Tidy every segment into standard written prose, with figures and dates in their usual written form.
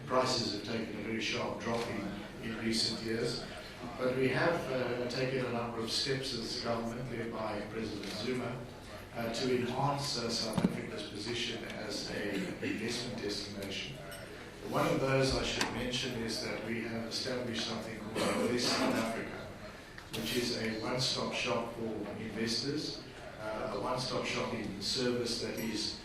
prices have taken a very sharp drop in recent years. But we have taken a number of steps as a government, led by President Zuma, to enhance South Africa's position as an investment destination. One of those I should mention is that we have established something called West South Africa, which is a one-stop shop for investors, a one-stop shopping service that is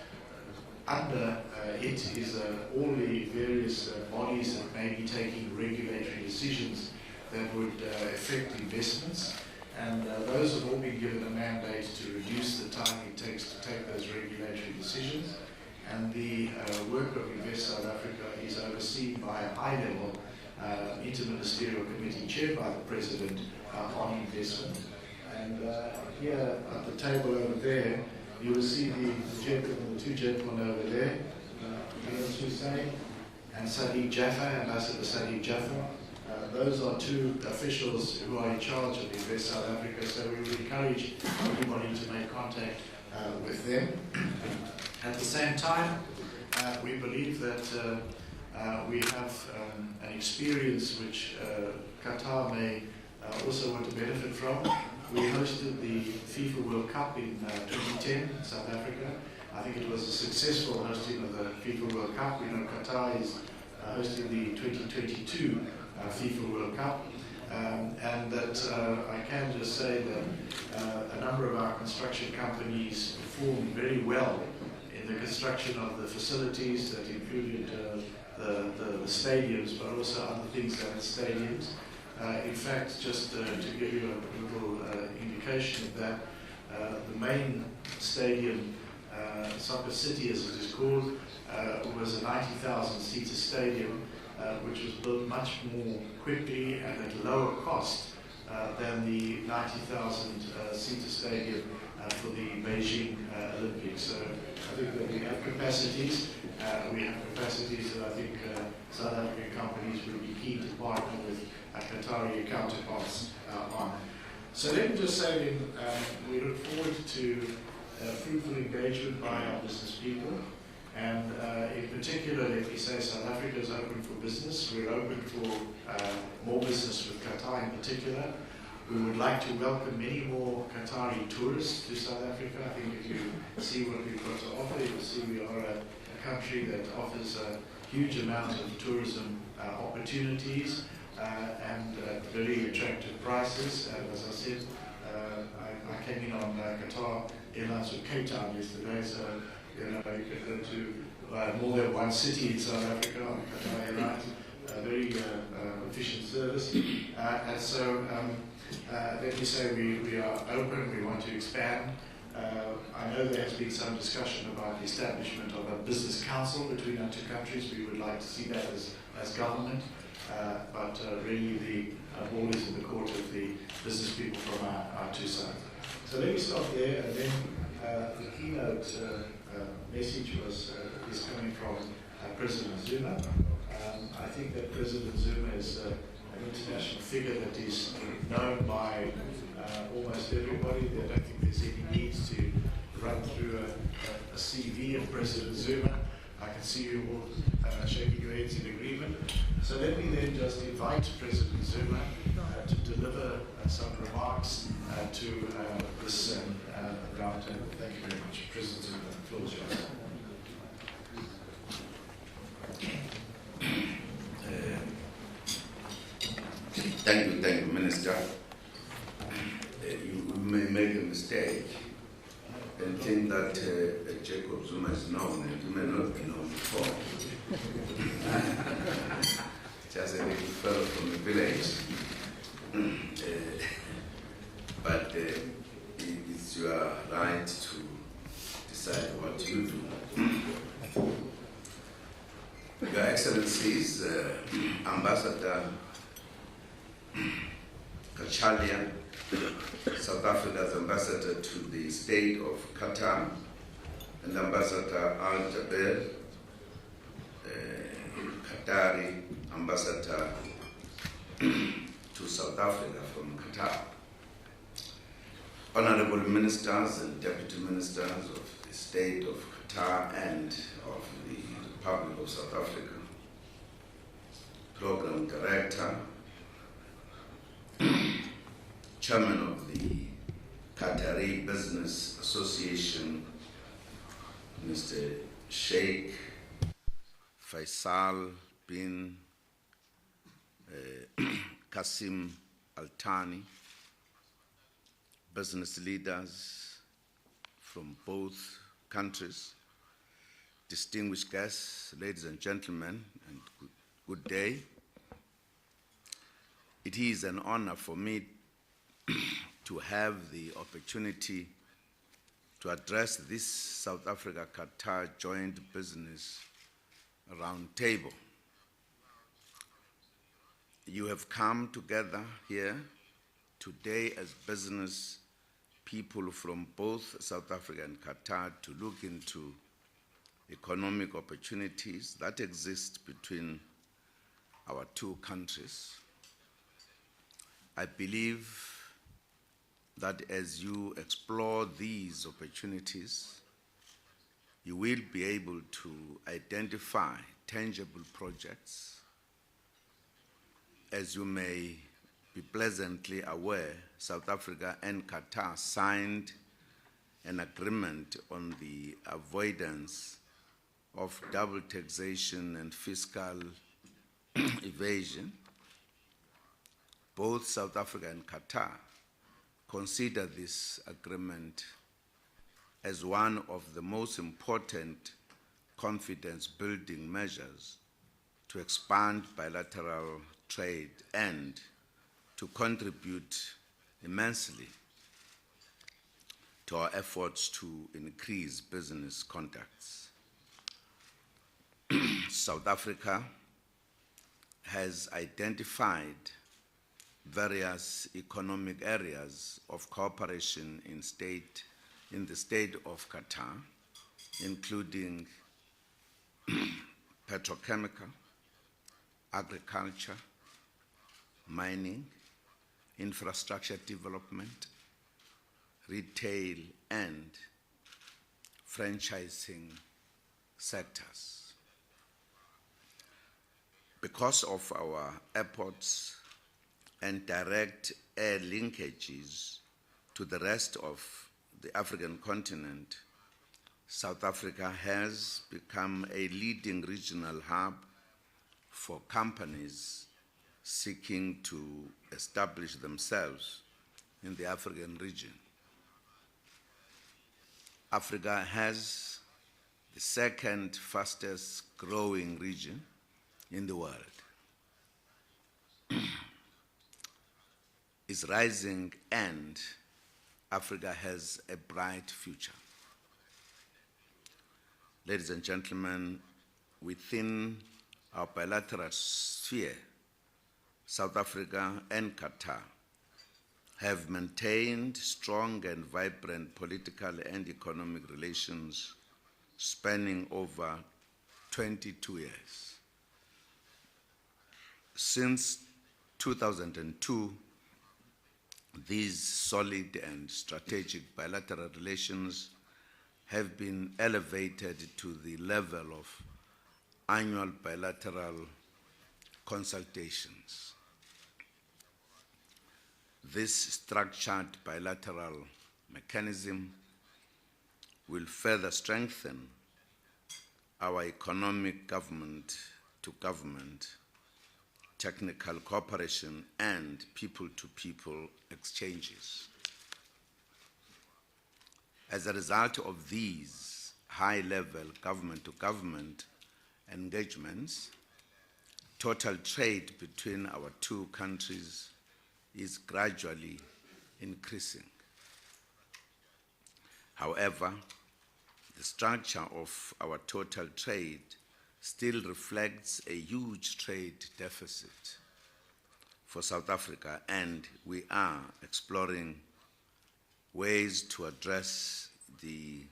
under it is all the various bodies that may be taking regulatory decisions that would affect investments, and those have all been given a mandate to reduce the time it takes to take those regulatory decisions. And the work of Invest South Africa is overseen by a high-level interministerial committee chaired by the President on investment. And here at the table over there, you will see the two gentlemen over there, Yunus Hussain and Sadiq Jaffa, Ambassador Sadiq Jaffa. Those are two officials who are in charge of Invest South Africa, so we would encourage everybody to make contact with them. At the same time, we believe that we have an experience which Qatar may also want to benefit from. We hosted the FIFA World Cup in 2010 in South Africa. I think it was a successful hosting of the FIFA World Cup. We know Qatar is hosting the 2022 FIFA World Cup. And that I can just say that a number of our construction companies performed very well in the construction of the facilities that included the stadiums, but also other things than the stadiums. In fact, just to give you a little indication of that, the main stadium, Soccer City as it is called, was a 90,000-seater stadium, which was built much more quickly and at lower cost than the 90,000-seater stadium for the Beijing Olympics. So I think that we have capacities. We have capacities that I think South African companies would be keen to partner with Qatari counterparts on. So let me just say that we look forward to fruitful engagement by our business people. And in particular, let me say South Africa is open for business. We're open for more business with Qatar in particular. We would like to welcome many more Qatari tourists to South Africa. I think if you see what we've got to offer, you'll see we are a country that offers a huge amount of tourism opportunities and very attractive prices. And as I said, I came in on Qatar Airlines with Cape Town yesterday, so you know, you can go to more than one city in South Africa on Qatar Airlines. Very efficient service. And so let me say we are open, we want to expand. I know there has been some discussion about the establishment of a business council between our two countries. We would like to see that as government, but really the ball is in the court of the business people from our two sides. So let me stop there, and then the keynote message is coming from President Zuma. I think that President Zuma is an international figure that is known by almost everybody. I don't think there's any need to run through a CV of President Zuma. I can see you all shaking your heads in agreement. So let me then just invite President Zuma to deliver some remarks to this roundtable. Thank you very much. President Zuma, the floor is yours. Thank you, Minister. You may make a mistake and think that Jacob Zuma is known, and you may not be known before. Just a little fellow from the village. But it's your right to decide what you do. Your Excellencies, Ambassador Kachalia, South Africa's ambassador to the state of Qatar, and Ambassador Al Jaber, Qatari ambassador to South Africa from Qatar. Honorable ministers and deputy ministers of the state of Qatar and of the Republic of South Africa. Program Director, Chairman of the Qatari Business Association, Mr. Sheikh Faisal bin Qasim Al Thani, business leaders from both countries, distinguished guests, ladies and gentlemen, and good day. It is an honor for me to have the opportunity to address this South Africa-Qatar joint business roundtable. You have come together here today as business people from both South Africa and Qatar to look into economic opportunities that exist between our two countries. I believe that as you explore these opportunities, you will be able to identify tangible projects. As you may be pleasantly aware, South Africa and Qatar signed an agreement on the avoidance of double taxation and fiscal evasion. Both South Africa and Qatar consider this agreement as one of the most important confidence-building measures to expand bilateral trade and to contribute immensely to our efforts to increase business contacts. South Africa has identified various economic areas of cooperation in the state of Qatar, including petrochemical, agriculture, mining, infrastructure development, retail, and franchising sectors. Because of our airports and direct air linkages to the rest of the African continent, South Africa has become a leading regional hub for companies seeking to establish themselves in the African region. Africa has the second fastest growing region in the world. Is rising, and Africa has a bright future. Ladies and gentlemen, within our bilateral sphere, South Africa and Qatar have maintained strong and vibrant political and economic relations spanning over 22 years. Since 2002, these solid and strategic bilateral relations have been elevated to the level of annual bilateral consultations. This structured bilateral mechanism will further strengthen our economic government-to-government, technical cooperation, and people-to-people exchanges. As a result of these high-level government-to-government engagements, total trade between our two countries is gradually increasing. However, the structure of our total trade still reflects a huge trade deficit for South Africa, and we are exploring ways to address the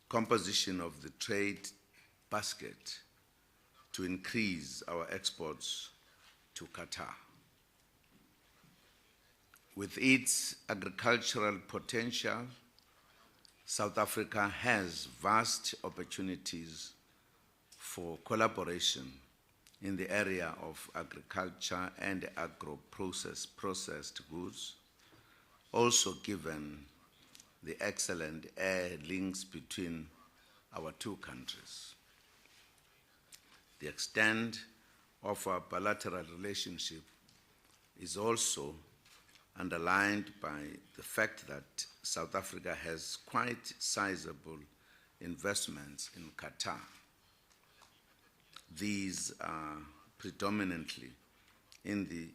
composition of the trade basket to increase our exports to Qatar. With its agricultural potential, South Africa has vast opportunities for collaboration in the area of agriculture and processed goods, also given the excellent air links between our two countries. The extent of our bilateral relationship is also underlined by the fact that South Africa has quite sizable investments in Qatar. These are predominantly in the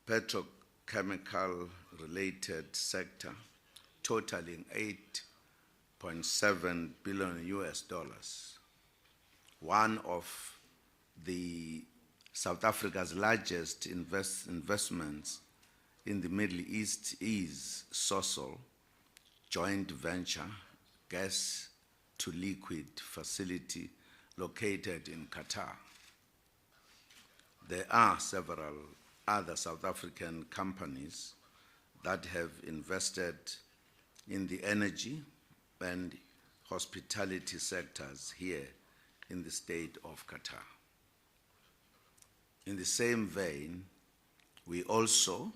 petrochemical-related sector, totaling $8.7 billion US. One of the South Africa's largest investments in the Middle East is Sasol joint venture gas to liquid facility located in Qatar. There are several other South African companies that have invested in the energy and hospitality sectors here in the state of Qatar. In the same vein, we also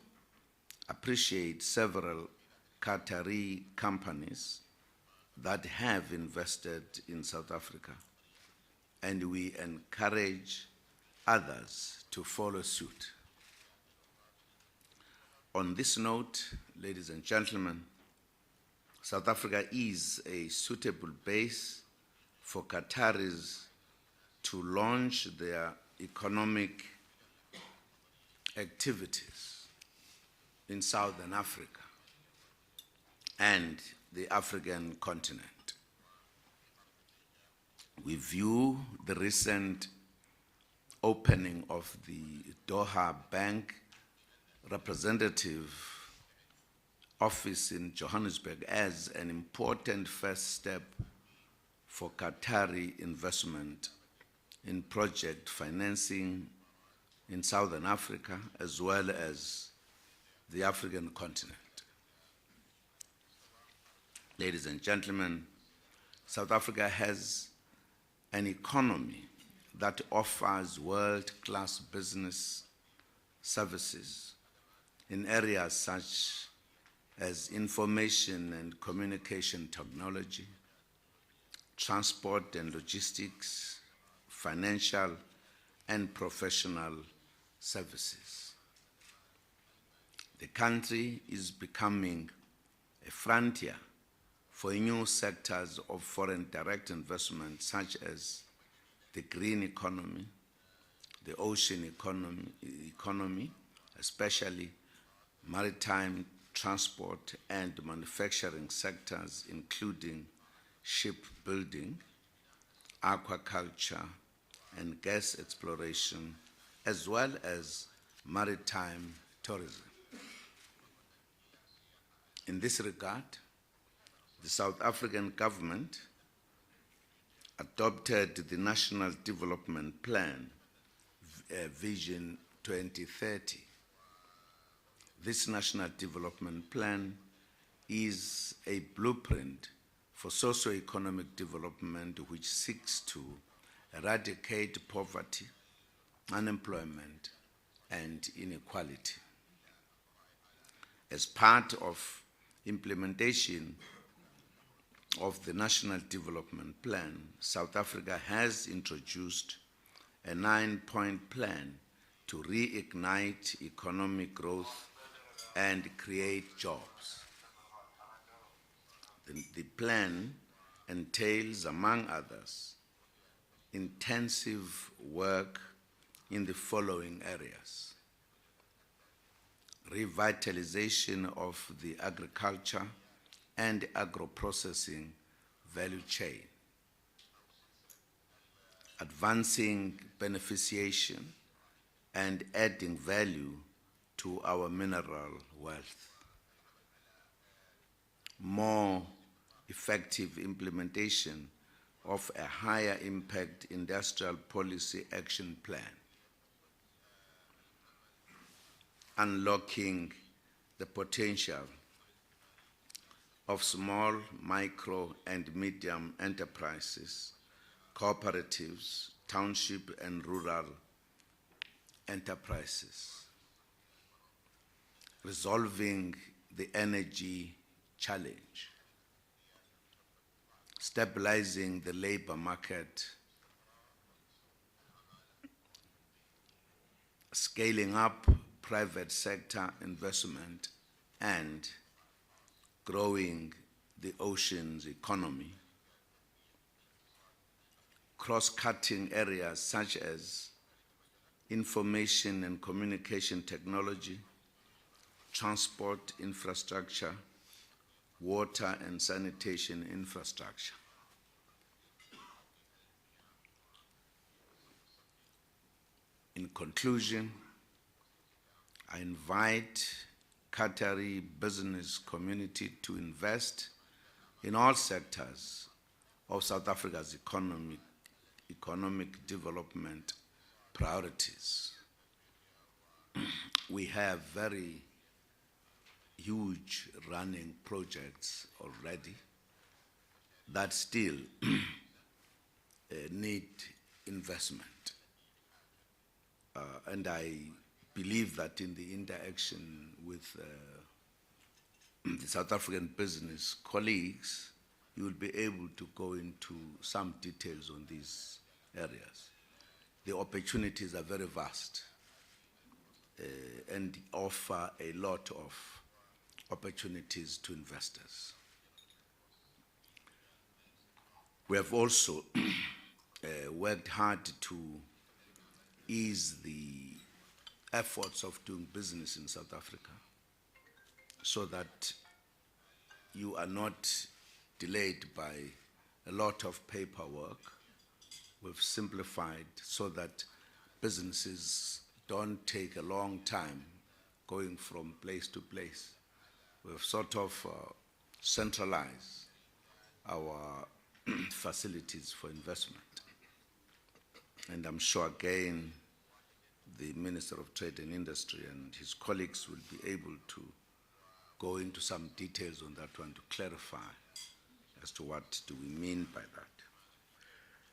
appreciate several Qatari companies that have invested in South Africa, and we encourage others to follow suit. On this note, ladies and gentlemen, South Africa is a suitable base for Qataris to launch their economic activities in Southern Africa and the African continent. We view the recent opening of the Doha Bank representative office in Johannesburg as an important first step for Qatari investment in project financing in Southern Africa as well as the African continent. Ladies and gentlemen, South Africa has an economy that offers world-class business services in areas such as information and communication technology, transport and logistics, financial and professional services. The country is becoming a frontier for new sectors of foreign direct investment such as the green economy, the ocean economy, especially maritime transport and manufacturing sectors, including shipbuilding, aquaculture, and gas exploration, as well as maritime tourism. In this regard, the South African government adopted the National Development Plan, Vision 2030. This National Development Plan is a blueprint for socio-economic development which seeks to eradicate poverty, unemployment, and inequality. As part of implementation of the National Development Plan, South Africa has introduced a 9-point plan to reignite economic growth and create jobs. The plan entails, among others, intensive work in the following areas: revitalization of the agriculture and agro-processing value chain, advancing beneficiation and adding value to our mineral wealth, more effective implementation of a higher impact industrial policy action plan, unlocking the potential of small, micro, and medium enterprises, cooperatives, township and rural enterprises, resolving the energy challenge, stabilizing the labor market, scaling up private sector investment, and growing the ocean's economy. Cross-cutting areas such as information and communication technology, transport infrastructure, water and sanitation infrastructure. In conclusion, I invite Qatari business community to invest in all sectors of South Africa's economic development priorities. We have very huge running projects already that still need investment. And I believe that in the interaction with the South African business colleagues, you will be able to go into some details on these areas. The opportunities are very vast and offer a lot of opportunities to investors. We have also worked hard to ease the efforts of doing business in South Africa so that you are not delayed by a lot of paperwork. We've simplified so that businesses don't take a long time going from place to place. We've sort of centralized our facilities for investment. And I'm sure again, the Minister of Trade and Industry and his colleagues will be able to go into some details on that one to clarify as to what do we mean by that.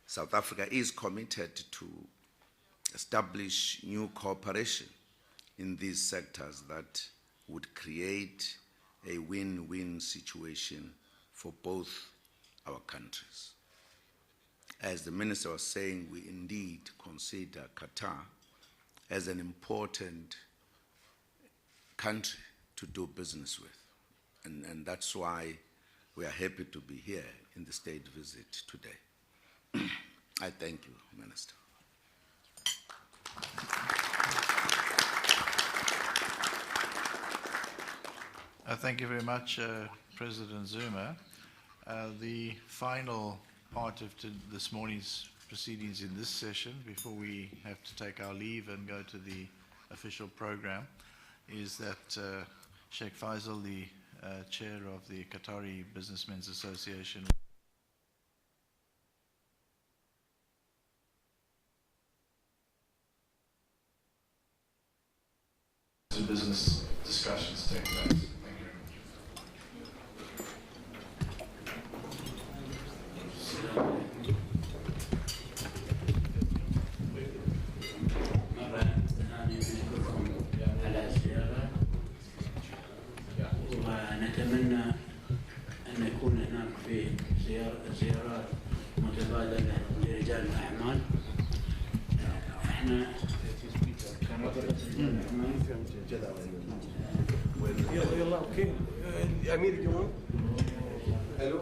South Africa is committed to establish new cooperation in these sectors that would create a win-win situation for both our countries. As the Minister was saying, we indeed consider Qatar as an important country to do business with. And that's why we are happy to be here in the state visit today. I thank you, Minister. Thank you very much, President Zuma. The final part of this morning's proceedings in this session, before we have to take our leave and go to the official program, is that Sheikh Faisal, the chair of the Qatari Businessmen's Association, business discussions take place. Thank you very much. ونتمنى أن يكون هناك في زيارات متبادلة لرجال الأعمال. احنا يلا اوكي امير جمال الو